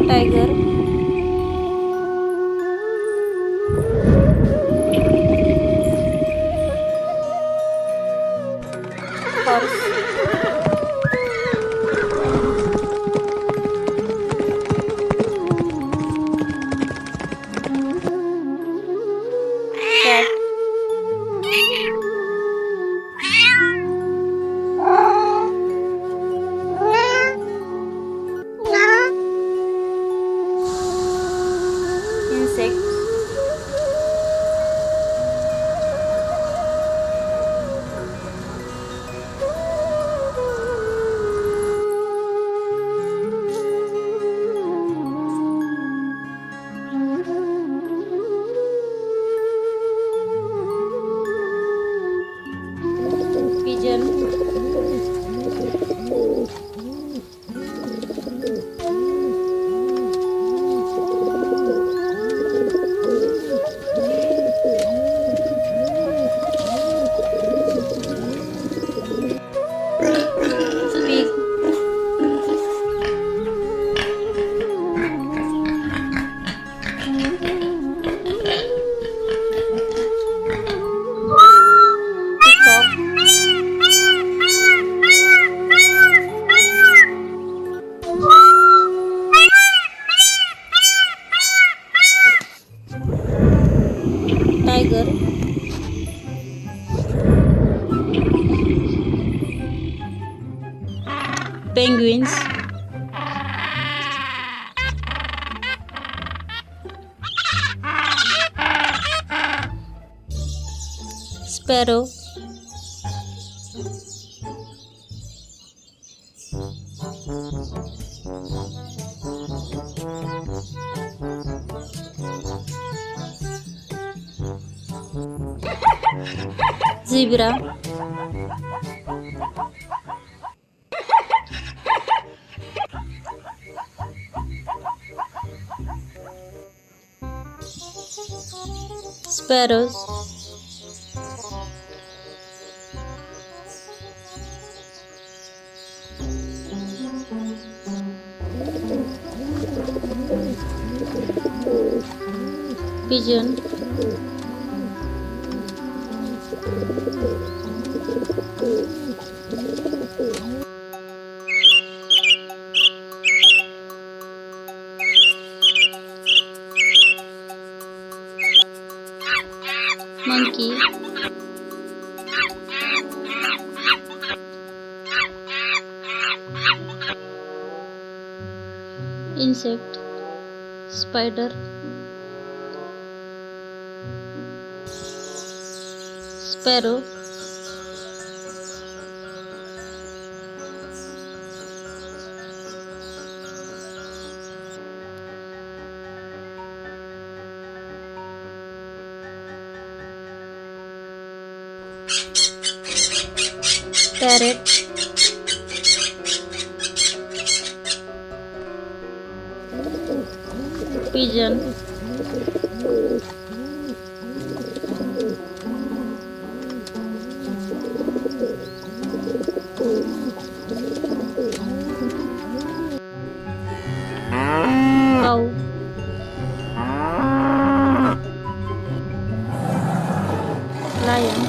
tiger, horse, cat, insect, pigeon, pig, peacock, tiger, penguins, sparrow, zebra, sparrows, pigeon, monkey, insect, spider, sparrow, parrot, pigeon, cow, lion,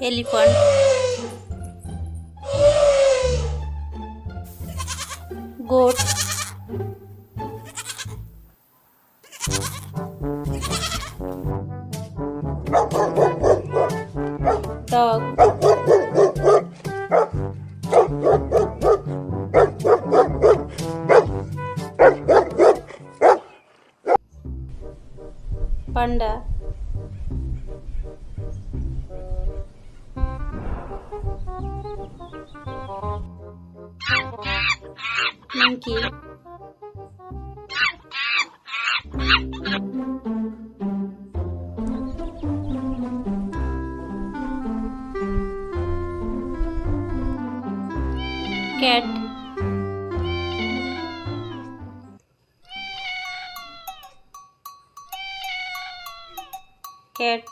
elephant, goat, dog, panda, monkey, cat, cat,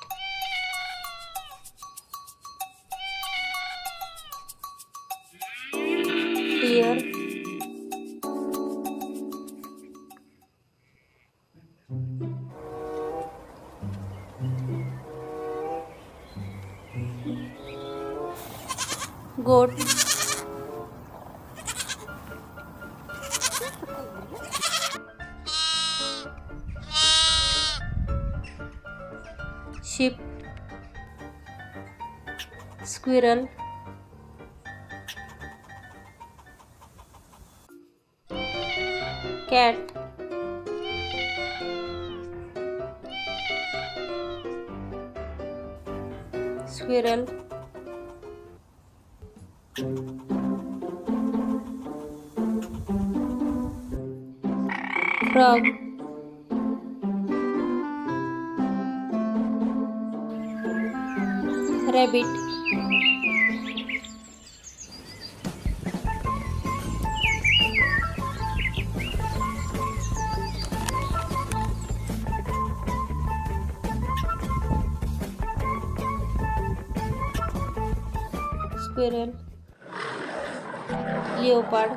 deer, goat, sheep, squirrel, cat, squirrel, frog, rabbit, squirrel, leopard,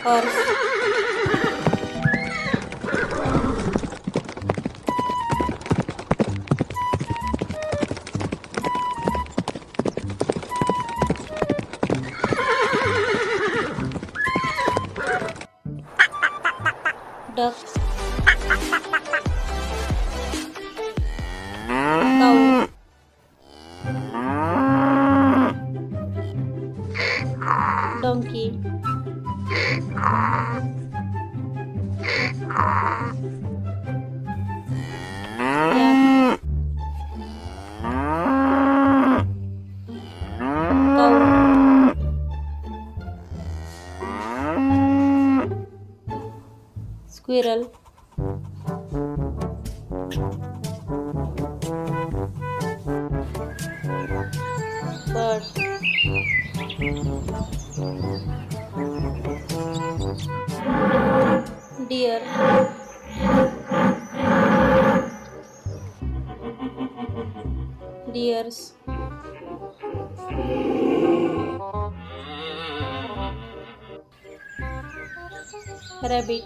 horse, duck, cow, donkey, yak, cow, squirrel, bird, deer, deers, rabbit,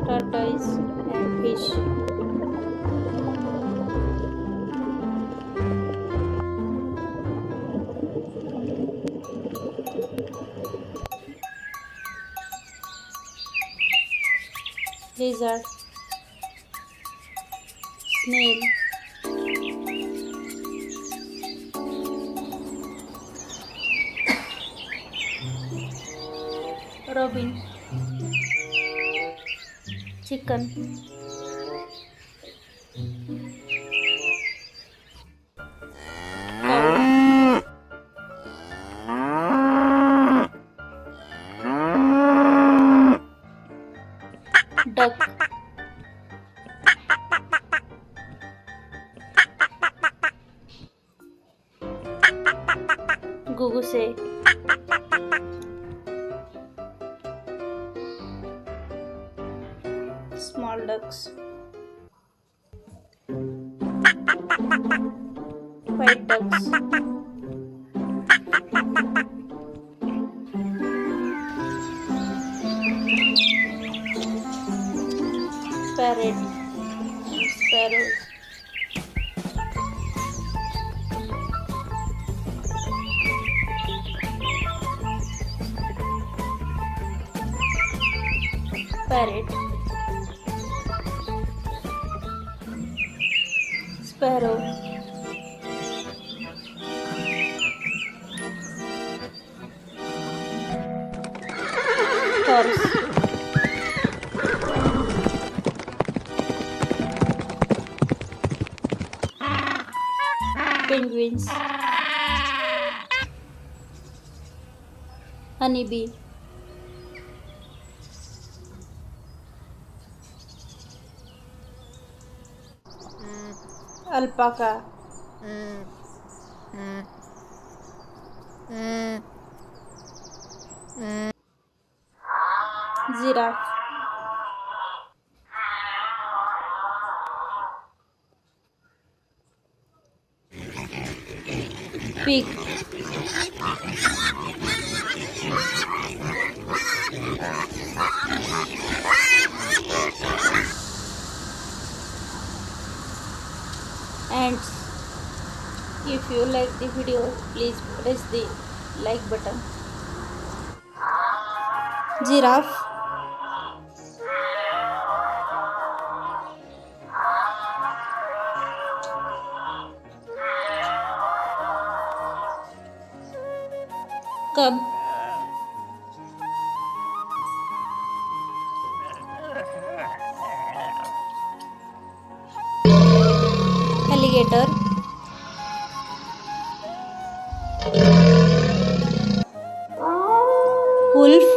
tortoise, and fish. Lizard, snail, robin, chicken, cow, duck, goose, small ducks, white ducks, parrot, sparrows, parrot, sparrow, horse, penguins, honeybee, alpaca, giraffe, pig, ants. If you like the video, please press the like button. Giraffe, cub, alligator, wolf,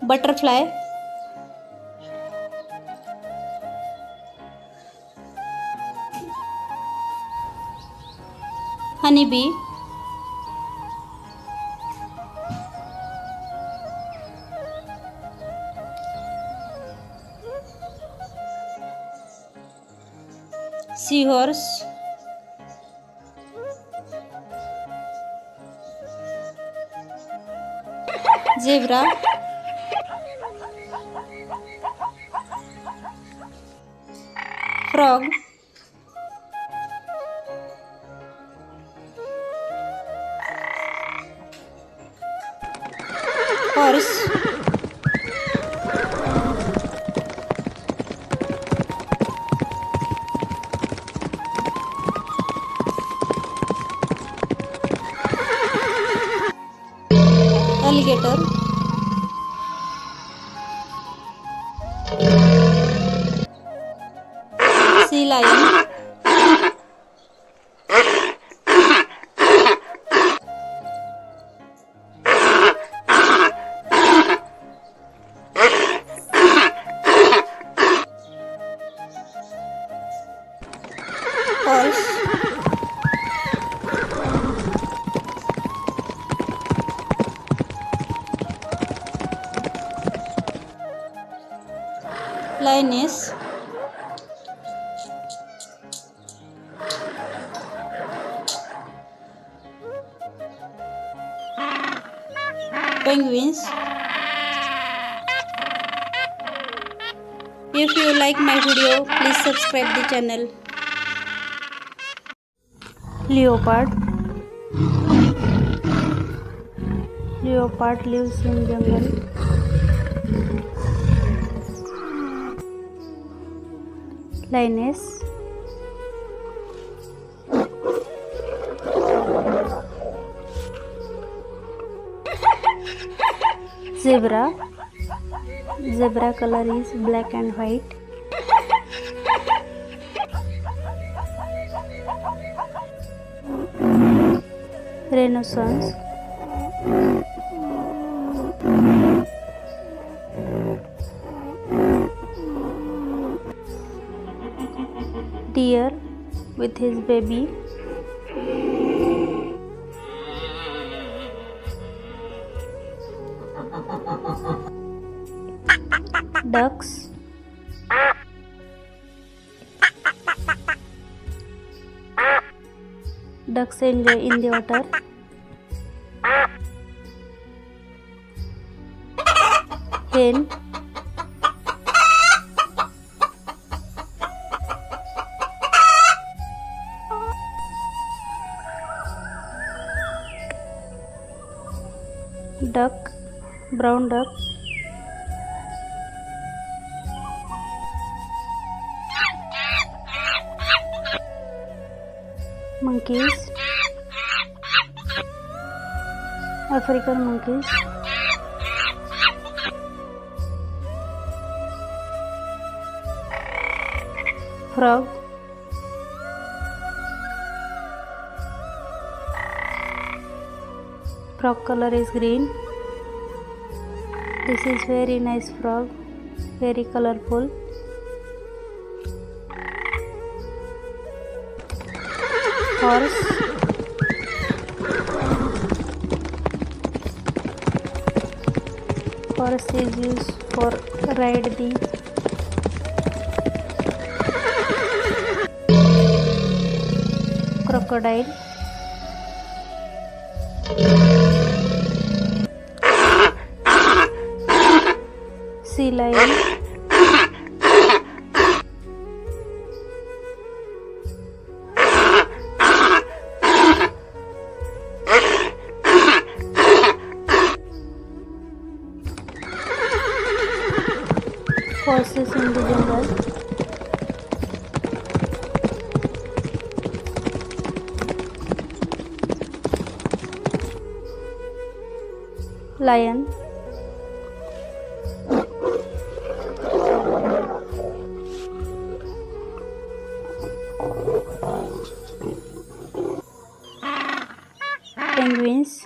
butterfly, honeybee, seahorse, zebra, frog, horse, alligator, sea lion, horse, lioness, penguins. If you like my video, please subscribe the channel. Leopard. Leopard lives in jungle. Lioness, zebra. Zebra color is black and white. Rhinoceros, deer with his baby, ducks, ducks enjoy in the water, hen, duck, brown duck, monkeys, African monkeys, frog, frog color is green. This is very nice frog, very colorful. horse, horse is used for ride the crocodile, sea lion, horses in the jungle, lion, penguins,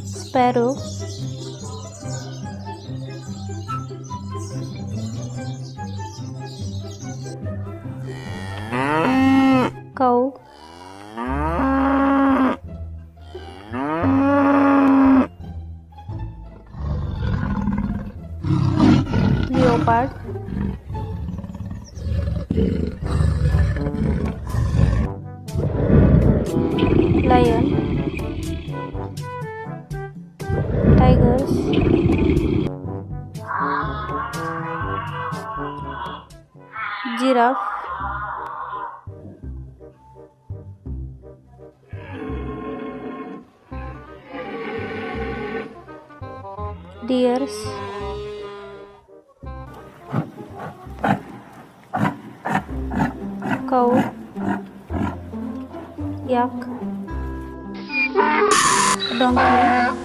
sparrow, cow, leopard, lion, tigers, giraffe, deers, cow, yak, donkey,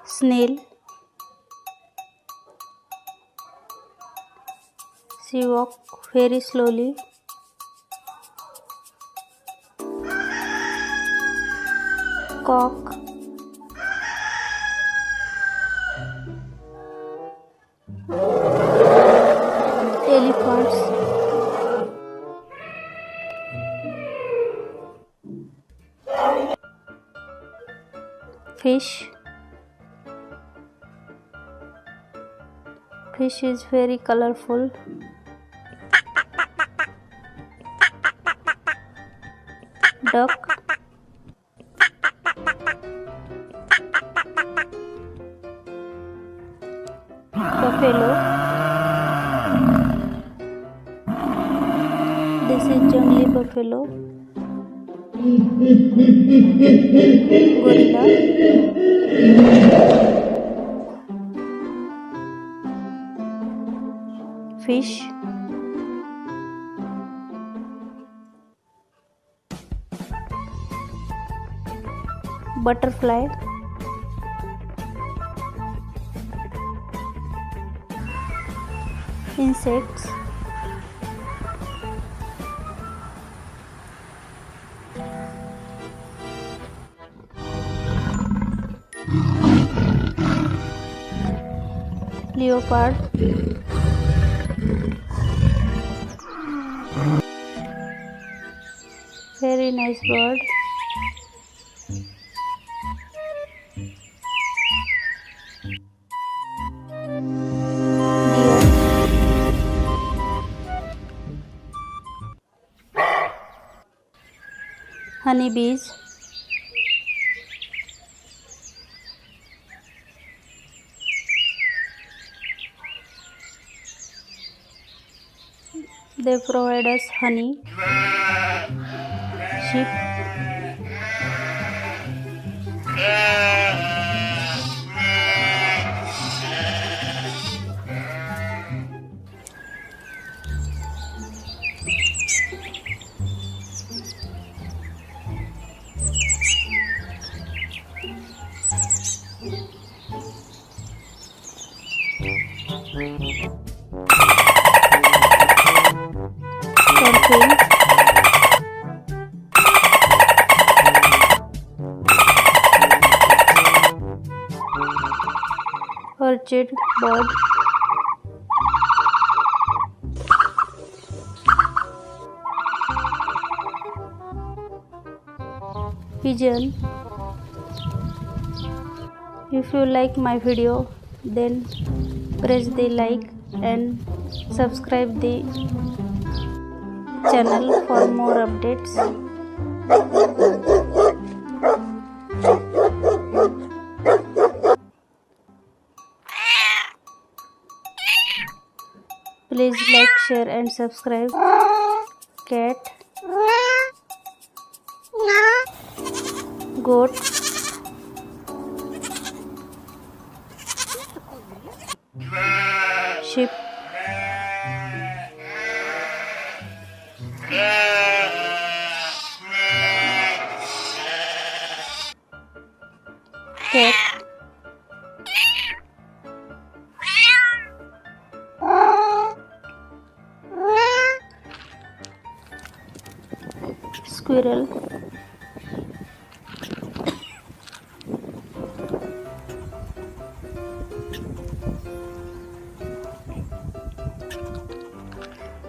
snail, she walk very slowly, cock, elephants, fish, fish is very colorful, duck, buffalo, this is jungly buffalo, gorilla, fish, butterfly, insects, leopard, very nice bird, deer, honeybees, they provide us honey, sheep, dolphin, orchid bird, pigeon. If you like my video, then press the like and subscribe the channel for more updates. Please like, share and subscribe. Cat, goat, sheep, cat, squirrel,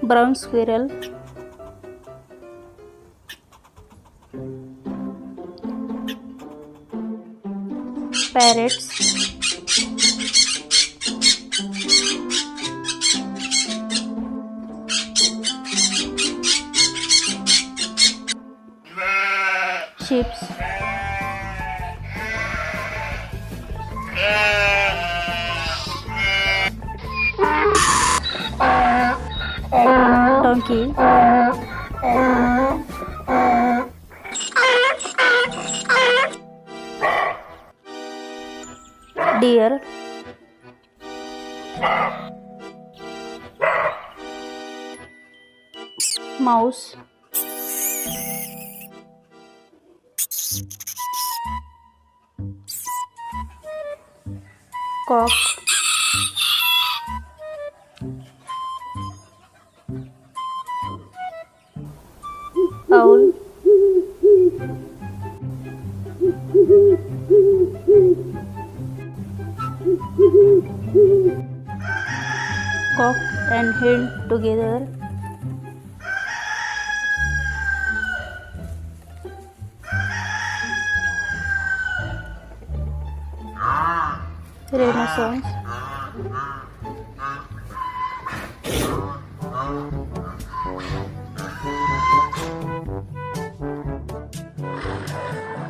brown squirrel, parrots, sheep, donkey, deer, mouse, cock, owl, cock and hen together, rhinoceros,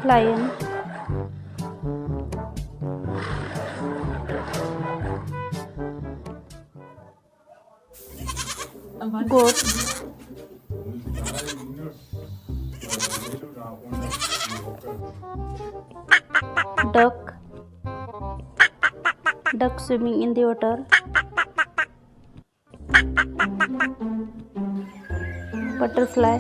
lion, goat, duck, duck swimming in the water, butterfly,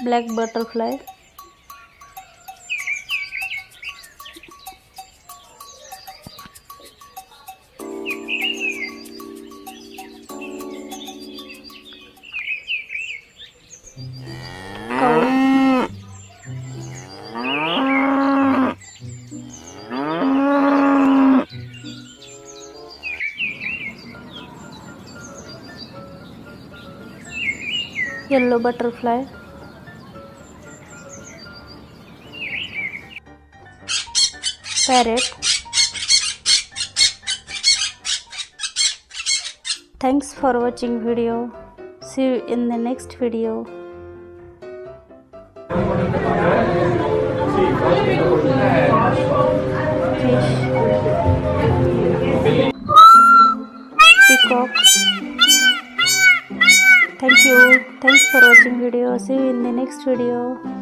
black butterfly, cow, yellow butterfly, parrot. Thanks for watching video. See you in the next video. Fish, peacock. Thank you. Thanks for watching video. See you in the next video.